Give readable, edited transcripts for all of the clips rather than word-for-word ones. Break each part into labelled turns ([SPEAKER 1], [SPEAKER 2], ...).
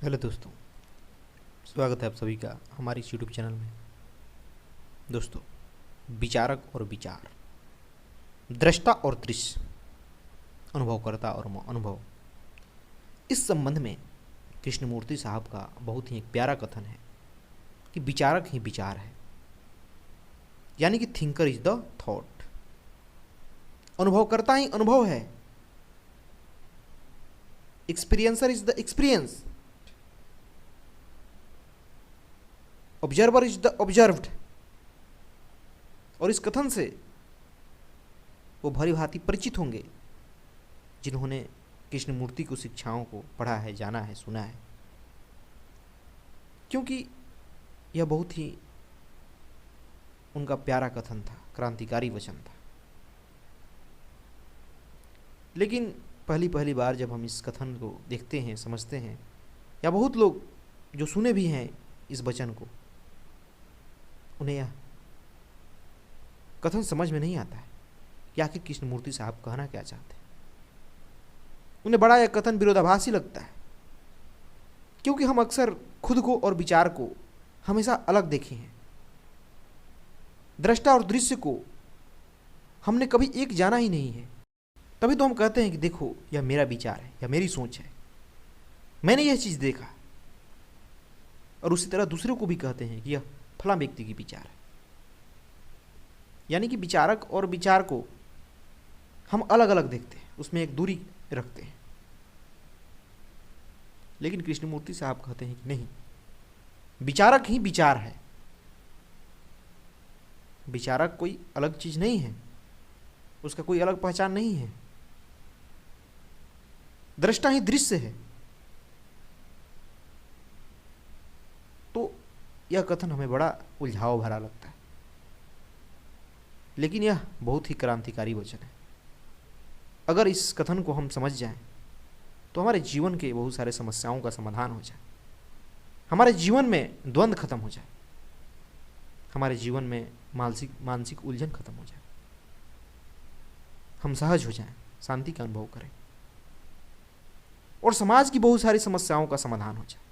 [SPEAKER 1] Hello दोस्तों, स्वागत है आप सभी का हमारे इस यूट्यूब चैनल में। दोस्तों, विचारक और विचार, दृष्टा और दृश्य, अनुभवकर्ता और अनुभव, इस संबंध में कृष्णमूर्ति साहब का बहुत ही एक प्यारा कथन है कि विचारक ही विचार है, यानी कि थिंकर इज द थॉट। अनुभवकर्ता ही अनुभव है, experiencer is the experience, observer is the observed. और इस कथन से वो भली भांति परिचित होंगे जिन्होंने कृष्णमूर्ति की शिक्षाओं को पढ़ा है, जाना है, सुना है, क्योंकि यह बहुत ही उनका प्यारा कथन था, क्रांतिकारी वचन था। लेकिन पहली पहली बार जब हम इस कथन को देखते हैं, समझते हैं, या बहुत लोग जो सुने भी हैं इस वचन को, उन्हें यह कथन समझ में नहीं आता है कि आखिर कृष्णमूर्ति साहब कहना क्या चाहते हैं। उन्हें बड़ा यह कथन विरोधाभासी लगता है, क्योंकि हम अक्सर खुद को और विचार को हमेशा अलग देखे हैं। दृष्टा और दृश्य को हमने कभी एक जाना ही नहीं है। तभी तो हम कहते हैं कि देखो, यह मेरा विचार है, यह मेरी सोच है, मैंने यह चीज देखा। और उसी तरह दूसरे को भी कहते हैं कि यह फला व्यक्ति की विचार है। यानी कि विचारक और विचार को हम अलग अलग देखते हैं, उसमें एक दूरी रखते हैं। लेकिन कृष्णमूर्ति साहब कहते हैं कि नहीं, विचारक ही विचार है। विचारक कोई अलग चीज नहीं है, उसका कोई अलग पहचान नहीं है। दृष्टा ही दृश्य है। तो यह कथन हमें बड़ा उलझाव भरा लगता है, लेकिन यह बहुत ही क्रांतिकारी वचन है। अगर इस कथन को हम समझ जाएं तो हमारे जीवन के बहुत सारे समस्याओं का समाधान हो जाए, हमारे जीवन में द्वंद्व खत्म हो जाए, हमारे जीवन में मानसिक उलझन खत्म हो जाए, हम सहज हो जाएं, शांति का अनुभव करें और समाज की बहुत सारी समस्याओं का समाधान हो जाए।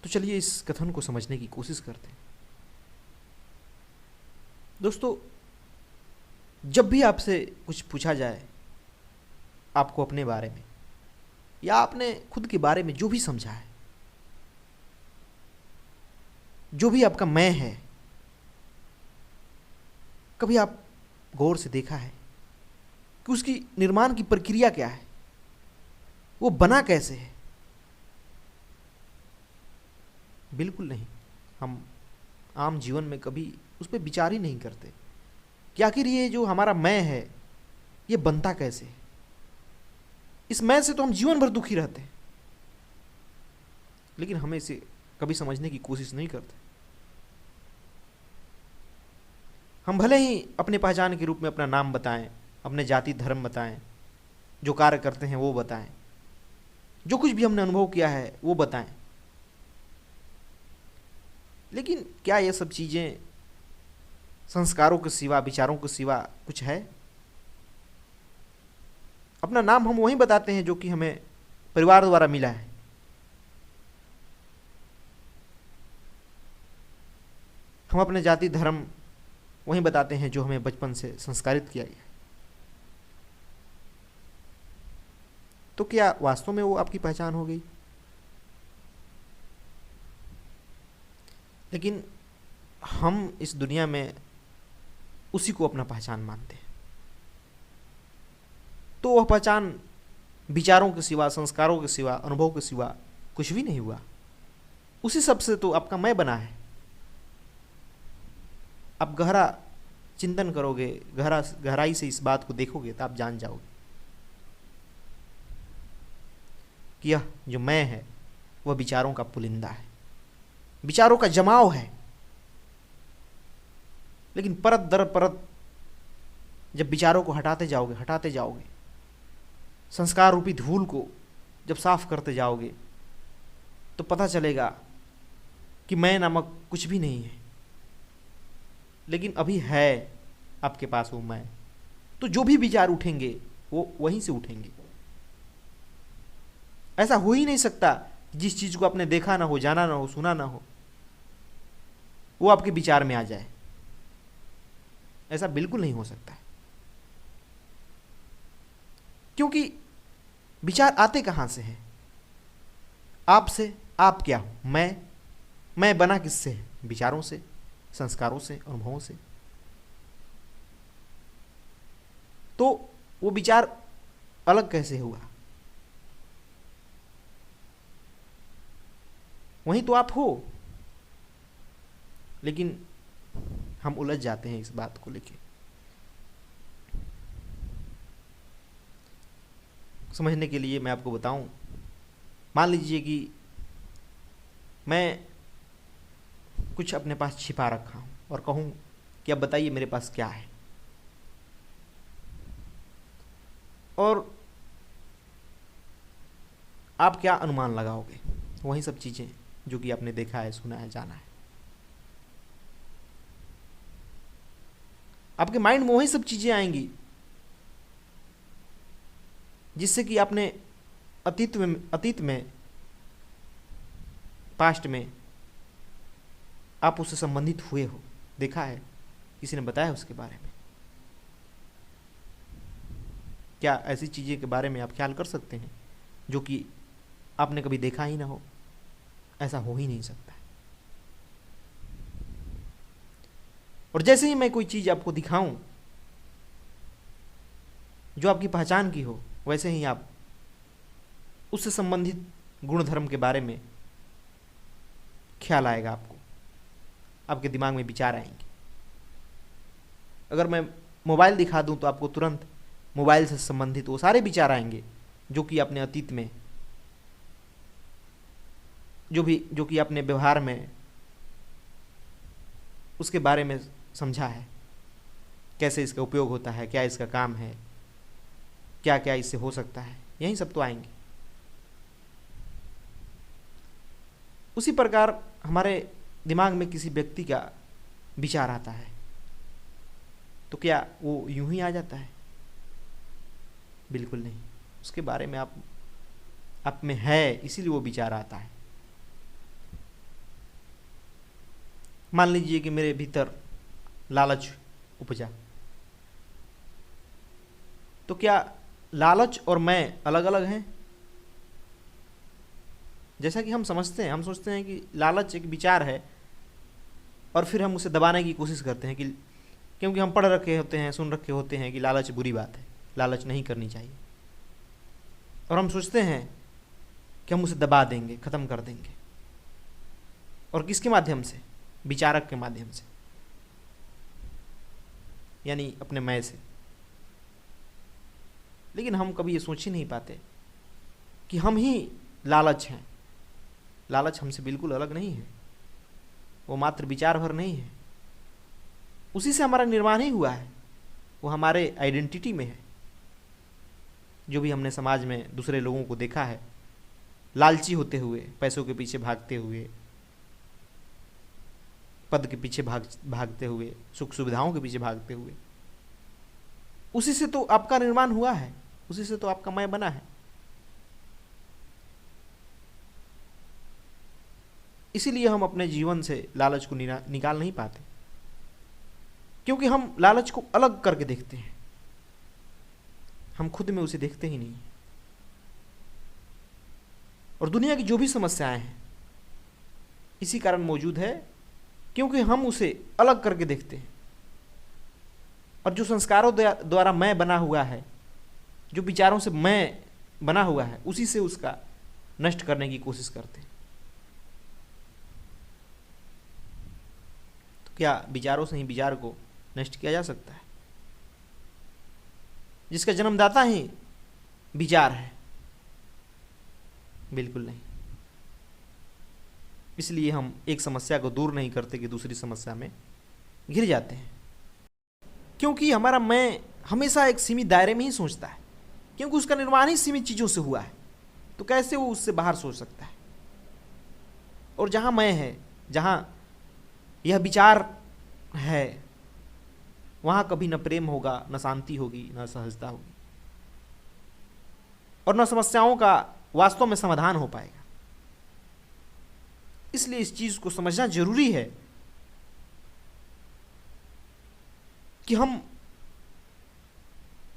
[SPEAKER 1] तो चलिए इस कथन को समझने की कोशिश करते हैं। दोस्तों, जब भी आपसे कुछ पूछा जाए, आपको अपने बारे में या आपने खुद के बारे में जो भी समझा है, जो भी आपका मैं है, कभी आप गौर से देखा है कि उसकी निर्माण की प्रक्रिया क्या है, वो बना कैसे है? बिल्कुल नहीं। हम आम जीवन में कभी उस पर विचार ही नहीं करते कि आखिर ये जो हमारा मैं है, ये बनता कैसे है। इस मैं से तो हम जीवन भर दुखी रहते हैं, लेकिन हम इसे कभी समझने की कोशिश नहीं करते। हम भले ही अपने पहचान के रूप में अपना नाम बताएं, अपने जाति धर्म बताएं, जो कार्य करते हैं वो बताएं, जो कुछ भी हमने अनुभव किया है वो बताएं, लेकिन क्या ये सब चीजें संस्कारों के सिवा, विचारों के सिवा कुछ है? अपना नाम हम वही बताते हैं जो कि हमें परिवार द्वारा मिला है। हम अपने जाति धर्म वही बताते हैं जो हमें बचपन से संस्कारित किया गया है। तो क्या वास्तव में वो आपकी पहचान हो गई? लेकिन हम इस दुनिया में उसी को अपना पहचान मानते हैं। तो वह पहचान विचारों के सिवा, संस्कारों के सिवा, अनुभव के सिवा कुछ भी नहीं हुआ। उसी सब से तो आपका मैं बना है। आप गहरा चिंतन करोगे, गहराई से इस बात को देखोगे तो आप जान जाओगे कि यह जो मैं है वह विचारों का पुलिंदा है, विचारों का जमाव है। लेकिन परत दर परत जब विचारों को हटाते जाओगे, संस्कार रूपी धूल को जब साफ करते जाओगे, तो पता चलेगा कि मैं नामक कुछ भी नहीं है। लेकिन अभी है आपके पास वो मैं। तो जो भी विचार उठेंगे वो वहीं से उठेंगे। ऐसा हो ही नहीं सकता जिस चीज को आपने देखा ना हो, जाना ना हो, सुना ना हो, वो आपके विचार में आ जाए। ऐसा बिल्कुल नहीं हो सकता है, क्योंकि विचार आते कहां से हैं? आपसे। आप क्या हो? मैं बना किससे है? विचारों से, संस्कारों से, अनुभवों से। तो वो विचार अलग कैसे हुआ? वही तो आप हो। लेकिन हम उलझ जाते हैं इस बात को लेके। समझने के लिए मैं आपको बताऊं, मान लीजिए कि मैं कुछ अपने पास छिपा रखा हूं और कहूं कि अब बताइए मेरे पास क्या है, और आप क्या अनुमान लगाओगे? वही सब चीजें जो कि आपने देखा है, सुना है, जाना है। आपके माइंड में वही सब चीजें आएंगी जिससे कि आपने अतीत में, पास्ट में आप उससे संबंधित हुए हो, देखा है, किसी ने बताया उसके बारे में। क्या ऐसी चीजें के बारे में आप ख्याल कर सकते हैं जो कि आपने कभी देखा ही ना हो? ऐसा हो ही नहीं सकता है। और जैसे ही मैं कोई चीज आपको दिखाऊं जो आपकी पहचान की हो, वैसे ही आप उससे संबंधित गुण धर्म के बारे में ख्याल आएगा, आपको, आपके दिमाग में विचार आएंगे। अगर मैं मोबाइल दिखा दूं तो आपको तुरंत मोबाइल से संबंधित वो सारे विचार आएंगे जो कि आपने अतीत में, जो कि आपने व्यवहार में उसके बारे में समझा है, कैसे इसका उपयोग होता है, क्या इसका काम है, क्या क्या इससे हो सकता है, यही सब तो आएंगे। उसी प्रकार हमारे दिमाग में किसी व्यक्ति का विचार आता है तो क्या वो यूं ही आ जाता है? बिल्कुल नहीं। उसके बारे में आप में है, इसीलिए वो विचार आता है। मान लीजिए कि मेरे भीतर लालच उपजा, तो क्या लालच और मैं अलग अलग हैं? जैसा कि हम समझते हैं, हम सोचते हैं कि लालच एक विचार है और फिर हम उसे दबाने की कोशिश करते हैं कि क्योंकि हम पढ़ रखे होते हैं, सुन रखे होते हैं कि लालच बुरी बात है, लालच नहीं करनी चाहिए, और हम सोचते हैं कि हम उसे दबा देंगे, खत्म कर देंगे। और किसके माध्यम से? विचारक के माध्यम से, यानी अपने मैं से। लेकिन हम कभी ये सोच ही नहीं पाते कि हम ही लालच हैं। लालच हमसे बिल्कुल अलग नहीं है, वो मात्र विचार भर नहीं है, उसी से हमारा निर्माण ही हुआ है, वो हमारे आइडेंटिटी में है। जो भी हमने समाज में दूसरे लोगों को देखा है लालची होते हुए, पैसों के पीछे भागते हुए, पद के पीछे भागते हुए, सुख सुविधाओं के पीछे भागते हुए, उसी से तो आपका निर्माण हुआ है, उसी से तो आपका मैं बना है। इसीलिए हम अपने जीवन से लालच को निकाल नहीं पाते, क्योंकि हम लालच को अलग करके देखते हैं, हम खुद में उसे देखते ही नहीं। और दुनिया की जो भी समस्याएं हैं इसी कारण मौजूद है, क्योंकि हम उसे अलग करके देखते हैं। और जो संस्कारों द्वारा मैं बना हुआ है, जो विचारों से मैं बना हुआ है, उसी से उसका नष्ट करने की कोशिश करते हैं। तो क्या विचारों से ही विचार को नष्ट किया जा सकता है? जिसका जन्मदाता ही विचार है? बिल्कुल नहीं। इसलिए हम एक समस्या को दूर नहीं करते कि दूसरी समस्या में घिर जाते हैं, क्योंकि हमारा मैं हमेशा एक सीमित दायरे में ही सोचता है, क्योंकि उसका निर्माण ही सीमित चीजों से हुआ है। तो कैसे वो उससे बाहर सोच सकता है? और जहां मैं है, जहां यह विचार है, वहां कभी न प्रेम होगा, न शांति होगी, न सहजता होगी, और न समस्याओं का वास्तव में समाधान हो पाएगा। इसलिए इस चीज को समझना जरूरी है कि हम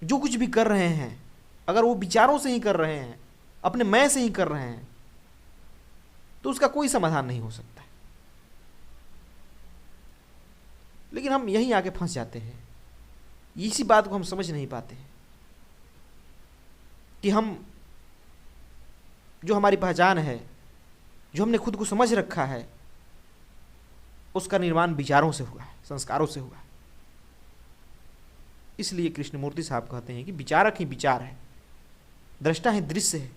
[SPEAKER 1] जो कुछ भी कर रहे हैं, अगर वो विचारों से ही कर रहे हैं, अपने मैं से ही कर रहे हैं, तो उसका कोई समाधान नहीं हो सकता है। लेकिन हम यहीं आके फंस जाते हैं, इसी बात को हम समझ नहीं पाते हैं कि हम जो हमारी पहचान है, जो हमने खुद को समझ रखा है, उसका निर्माण विचारों से हुआ है, संस्कारों से हुआ है। इसलिए कृष्णमूर्ति साहब कहते हैं कि विचारक ही विचार है, दृष्टा है, दृश्य है।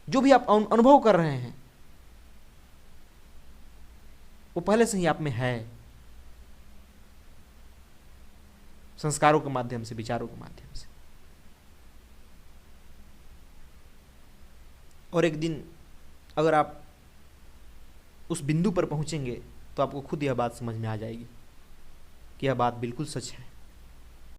[SPEAKER 1] जो भी आप अनुभव कर रहे हैं वो पहले से ही आप में है, संस्कारों के माध्यम से, विचारों के माध्यम से। और एक दिन अगर आप उस बिंदु पर पहुंचेंगे तो आपको खुद यह बात समझ में आ जाएगी कि यह बात बिल्कुल सच है।